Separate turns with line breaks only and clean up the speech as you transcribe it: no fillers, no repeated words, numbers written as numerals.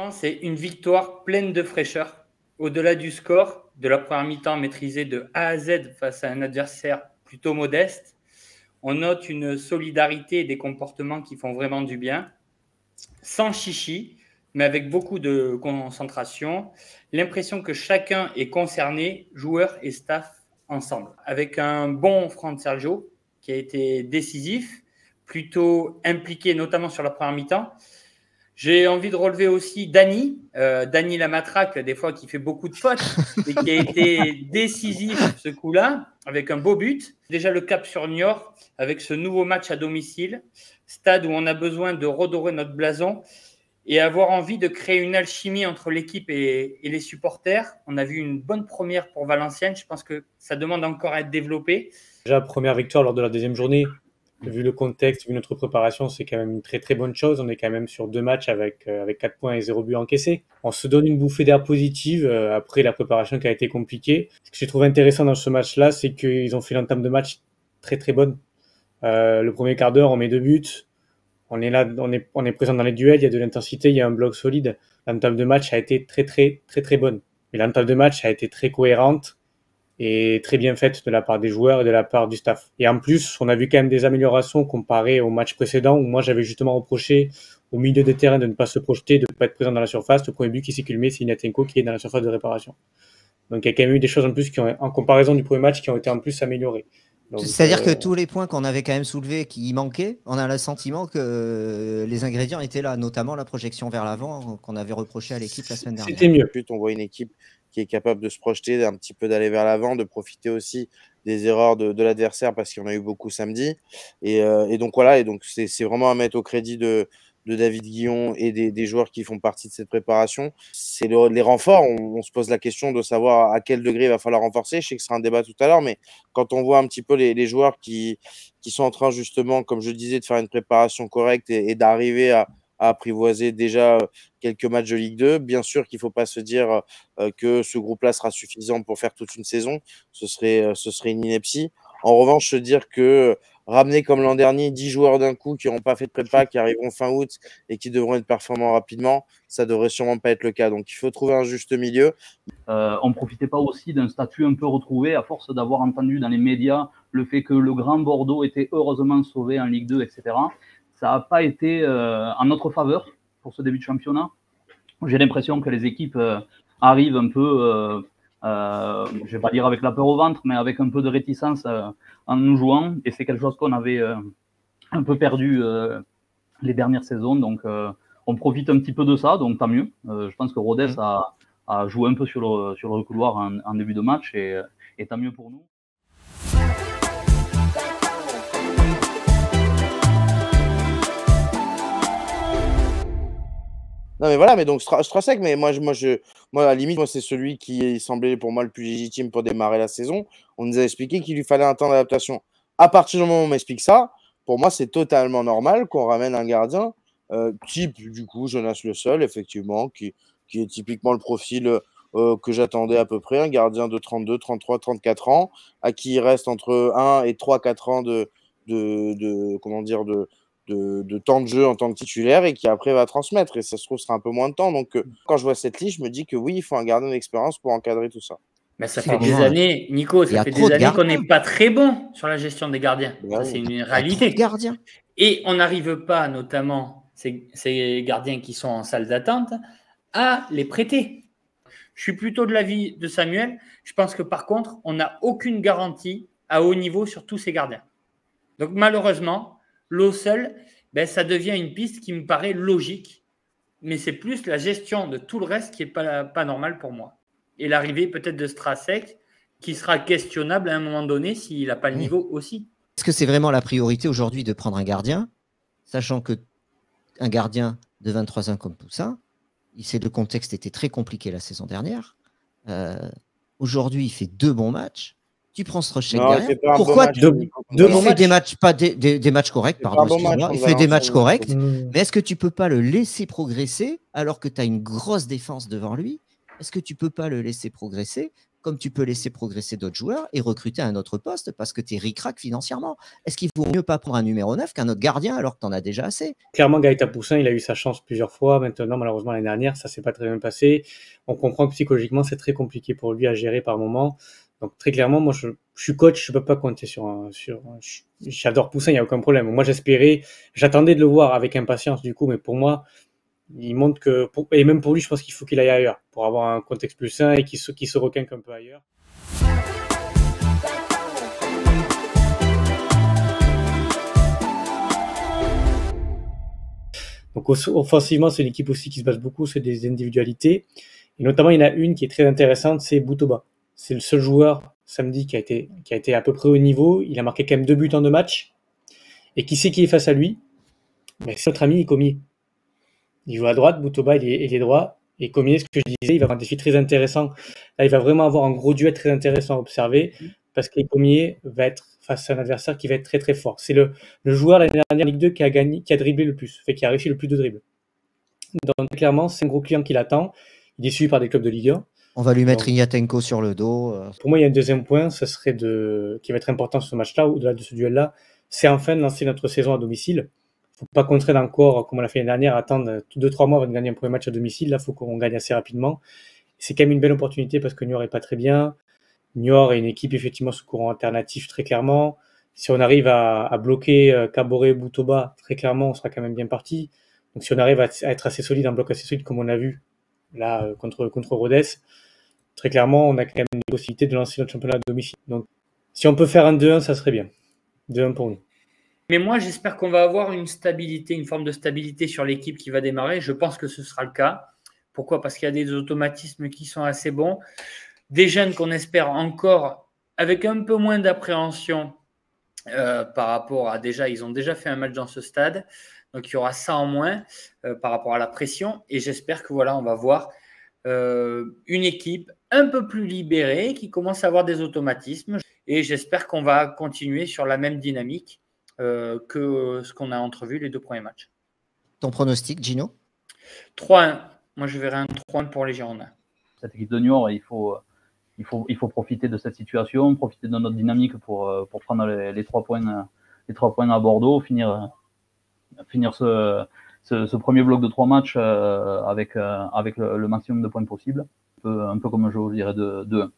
mi-temps, c'est une victoire pleine de fraîcheur. Au-delà du score, de la première mi-temps maîtrisée de A à Z face à un adversaire plutôt modeste, on note une solidarité et des comportements qui font vraiment du bien, sans chichi, mais avec beaucoup de concentration. L'impression que chacun est concerné, joueurs et staff ensemble. Avec un bon Fran Sergio qui a été décisif, plutôt impliqué notamment sur la première mi-temps. J'ai envie de relever aussi Dany, Dany la matraque, des fois qui fait beaucoup de fautes, et qui a été décisif ce coup-là, avec un beau but. Déjà le cap sur Niort, avec ce nouveau match à domicile, stade où on a besoin de redorer notre blason et avoir envie de créer une alchimie entre l'équipe et les supporters. On a vu une bonne première pour Valenciennes, je pense que ça demande encore à être développé.
Déjà, première victoire lors de la deuxième journée. Vu le contexte, vu notre préparation, c'est quand même une très très bonne chose. On est quand même sur 2 matchs avec 4 points et 0 but encaissés. On se donne une bouffée d'air positive après la préparation qui a été compliquée. Ce que j'ai trouvé intéressant dans ce match-là, c'est qu'ils ont fait l'entame de match très très bonne. Le premier quart d'heure, on met 2 buts. On est là, on est présent dans les duels, il y a de l'intensité, il y a un bloc solide. L'entame de match a été très très très très bonne. Et l'entame de match a été très cohérente et très bien faite de la part des joueurs et de la part du staff. Et en plus, on a vu quand même des améliorations comparées au match précédent où moi j'avais justement reproché au milieu de terrain de ne pas se projeter, de ne pas être présent dans la surface. Le premier but qui s'est culminé, c'est Ignatenko qui est dans la surface de réparation. Donc il y a quand même eu des choses en plus qui ont, en comparaison du premier match, qui ont été en plus améliorées.
C'est-à-dire que tous les points qu'on avait quand même soulevés qui y manquaient, on a le sentiment que les ingrédients étaient là, notamment la projection vers l'avant qu'on avait reproché à l'équipe la semaine dernière.
C'était mieux.
On voit une équipe qui est capable de se projeter, un petit peu d'aller vers l'avant, de profiter aussi des erreurs de l'adversaire parce qu'il y en a eu beaucoup samedi. Et donc voilà, et donc c'est vraiment à mettre au crédit de David Guillon et des joueurs qui font partie de cette préparation. C'est les renforts. On se pose la question de savoir à quel degré il va falloir renforcer. Je sais que ce sera un débat tout à l'heure, mais quand on voit un petit peu les joueurs qui sont en train justement, comme je le disais, de faire une préparation correcte et d'arriver à apprivoiser déjà quelques matchs de Ligue 2. Bien sûr qu'il ne faut pas se dire que ce groupe-là sera suffisant pour faire toute une saison. Ce serait une ineptie. En revanche, se dire que ramener comme l'an dernier 10 joueurs d'un coup qui n'auront pas fait de prépa, qui arriveront fin août et qui devront être performants rapidement, ça ne devrait sûrement pas être le cas. Donc il faut trouver un juste milieu.
On ne profitait pas aussi d'un statut un peu retrouvé à force d'avoir entendu dans les médias le fait que le Grand Bordeaux était heureusement sauvé en Ligue 2, etc. Ça n'a pas été en notre faveur pour ce début de championnat. J'ai l'impression que les équipes arrivent un peu, je ne vais pas dire avec la peur au ventre, mais avec un peu de réticence en nous jouant. Et c'est quelque chose qu'on avait un peu perdu les dernières saisons. Donc, on profite un petit peu de ça, donc tant mieux. Je pense que Rodez a joué un peu sur le couloir en début de match et tant mieux pour nous.
Non mais voilà, mais donc Strasek, mais moi à la limite, c'est celui qui semblait pour moi le plus légitime pour démarrer la saison. On nous a expliqué qu'il lui fallait un temps d'adaptation. À partir du moment où on m'explique ça, pour moi c'est totalement normal qu'on ramène un gardien type du coup Jonas Le Seul, effectivement, qui est typiquement le profil que j'attendais à peu près, un gardien de 32, 33, 34 ans, à qui il reste entre 1 et 3-4 ans de temps de jeu en tant que titulaire et qui après va transmettre. Et ça se trouve, ce sera un peu moins de temps. Donc, quand je vois cette liste, je me dis que oui, il faut un gardien d'expérience pour encadrer tout ça.
Mais ça fait des années, Nico, ça fait des années qu'on n'est pas très bon sur la gestion des gardiens. Ça, c'est une réalité. Et on n'arrive pas, notamment ces gardiens qui sont en salle d'attente, à les prêter. Je suis plutôt de l'avis de Samuel. Je pense que par contre, on n'a aucune garantie à haut niveau sur tous ces gardiens. Donc malheureusement, l'eau seule, ça devient une piste qui me paraît logique, mais c'est plus la gestion de tout le reste qui n'est pas normal pour moi. Et l'arrivée peut-être de Strasek, qui sera questionnable à un moment donné s'il n'a pas le niveau aussi.
Est-ce que c'est vraiment la priorité aujourd'hui de prendre un gardien, sachant que un gardien de 23 ans comme Poussin, le contexte était très compliqué la saison dernière. Aujourd'hui, il fait 2 bons matchs. Tu prends Strasek derrière. Pourquoi il fait des matchs corrects, pardon, il fait des matchs corrects, mais est-ce que tu ne peux pas le laisser progresser alors que tu as une grosse défense devant lui? Est-ce que tu ne peux pas le laisser progresser comme tu peux laisser progresser d'autres joueurs et recruter à un autre poste parce que tu es ric-rac financièrement. Est-ce qu'il vaut mieux pas prendre un numéro 9 qu'un autre gardien alors que tu en as déjà assez?
Clairement, Gaëtan Poussin, il a eu sa chance plusieurs fois. Maintenant, malheureusement, l'année dernière, ça s'est pas très bien passé. On comprend que psychologiquement, c'est très compliqué pour lui à gérer par moment. Donc, très clairement, moi, je suis coach, je peux pas compter j'adore Poussin, il n'y a aucun problème. Moi, j'attendais de le voir avec impatience, du coup, mais pour moi, il montre que, et même pour lui, je pense qu'il faut qu'il aille ailleurs pour avoir un contexte plus sain et qu'il se requinque un peu ailleurs. Donc offensivement, c'est une équipe aussi qui se base beaucoup sur des individualités. Et notamment, il y en a une qui est très intéressante, c'est Boutoba. C'est le seul joueur samedi qui a été à peu près au niveau. Il a marqué quand même 2 buts en 2 matchs. Et qui c'est qui est face à lui? Mais c'est notre ami Comier. Il joue à droite, Boutoba, il est droit. Et Comier, ce que je disais, il va avoir un défi très intéressant. Là, il va vraiment avoir un gros duel très intéressant à observer. Parce que Comier va être face à un adversaire qui va être très très fort. C'est le joueur l'année dernière en Ligue 2 qui a dribblé le plus, qui a réussi le plus de dribbles. Donc clairement, c'est un gros client qui l'attend. Il est suivi par des clubs de Ligue 1.
On va lui mettre Ignatenko sur le dos.
Pour moi, il y a un deuxième point, ça serait qui va être important sur ce match-là, au-delà de ce duel-là, c'est enfin de lancer notre saison à domicile. Il ne faut pas contraindre encore, comme on l'a fait l'année dernière, attendre 2-3 mois avant de gagner un premier match à domicile. Là, il faut qu'on gagne assez rapidement. C'est quand même une belle opportunité parce que Niort n'est pas très bien. Niort est une équipe effectivement sous courant alternatif très clairement. Si on arrive à bloquer Caboret, Boutoba, très clairement, on sera quand même bien parti. Donc si on arrive à être assez solide, un bloc assez solide comme on a vu là contre Rodez, très clairement, on a quand même une possibilité de lancer notre championnat à domicile. Donc si on peut faire un 2-1, ça serait bien. 2-1 pour nous.
Mais moi, j'espère qu'on va avoir une stabilité, une forme de stabilité sur l'équipe qui va démarrer. Je pense que ce sera le cas. Pourquoi? Parce qu'il y a des automatismes qui sont assez bons. Des jeunes qu'on espère encore avec un peu moins d'appréhension par rapport à ils ont déjà fait un match dans ce stade. Donc, il y aura ça en moins par rapport à la pression. Et j'espère que on va voir une équipe un peu plus libérée qui commence à avoir des automatismes. Et j'espère qu'on va continuer sur la même dynamique que ce qu'on a entrevu les 2 premiers matchs.
Ton pronostic, Gino?
3-1. Moi, je verrai un 3-1 pour les Girondins.
Cette équipe de Niort, il faut profiter de cette situation, profiter de notre dynamique pour prendre les 3 points à Bordeaux, finir ce premier bloc de 3 matchs avec le maximum de points possible, un peu comme je vous dirais de 2-1.